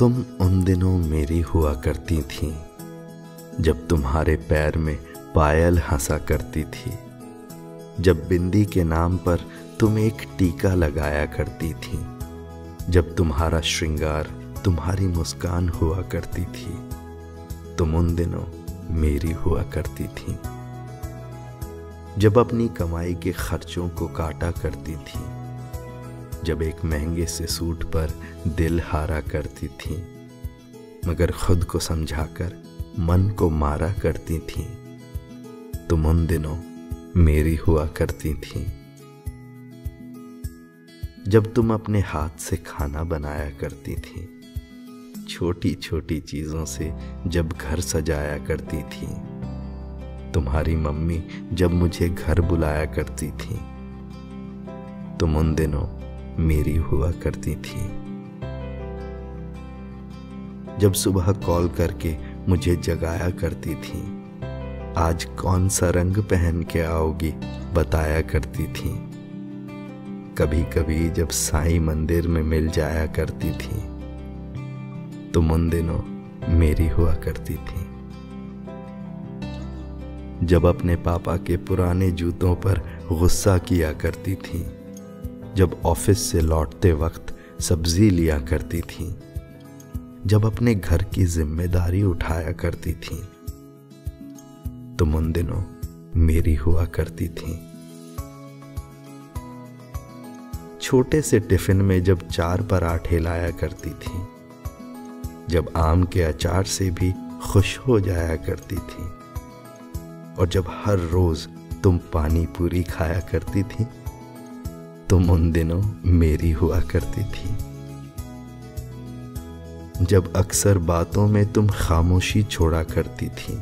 तुम उन दिनों मेरी हुआ करती थीं, जब तुम्हारे पैर में पायल हंसा करती थी, जब बिंदी के नाम पर तुम एक टीका लगाया करती थी, जब तुम्हारा श्रृंगार तुम्हारी मुस्कान हुआ करती थी। तुम उन दिनों मेरी हुआ करती थी, जब अपनी कमाई के खर्चों को काटा करती थी, जब एक महंगे से सूट पर दिल हारा करती थी, मगर खुद को समझाकर मन को मारा करती थी। तुम उन दिनों मेरी हुआ करती थी, जब तुम अपने हाथ से खाना बनाया करती थी, छोटी छोटी चीजों से जब घर सजाया करती थी। तुम्हारी मम्मी जब मुझे घर बुलाया करती थी। तुम उन दिनों मेरी हुआ करती थी, जब सुबह कॉल करके मुझे जगाया करती थी, आज कौन सा रंग पहन के आओगी बताया करती थी। कभी कभी जब साईं मंदिर में मिल जाया करती थी। तुम उन दिनों मेरी हुआ करती थी, जब अपने पापा के पुराने जूतों पर गुस्सा किया करती थी, जब ऑफिस से लौटते वक्त सब्जी लिया करती थी, जब अपने घर की जिम्मेदारी उठाया करती थी। तुम उन दिनों मेरी हुआ करती थी, छोटे से टिफिन में जब 4 पराठे लाया करती थी, जब आम के अचार से भी खुश हो जाया करती थी, और जब हर रोज तुम पानी पूरी खाया करती थी। तुम उन दिनों मेरी हुआ करती थी, जब अक्सर बातों में तुम खामोशी छोड़ा करती थी,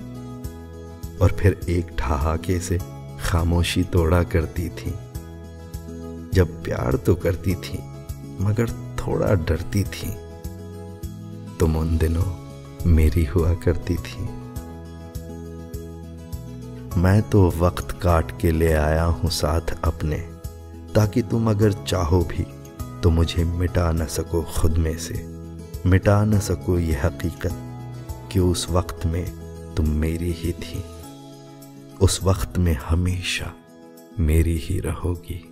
और फिर एक ठहाके से खामोशी तोड़ा करती थी। जब प्यार तो करती थी मगर थोड़ा डरती थी। तुम उन दिनों मेरी हुआ करती थी। मैं तो वक्त काट के ले आया हूं साथ अपने, ताकि तुम अगर चाहो भी तो मुझे मिटा न सको खुद में से, मिटा न सको ये हकीकत कि उस वक्त में तुम मेरी ही थी, उस वक्त में हमेशा मेरी ही रहोगी।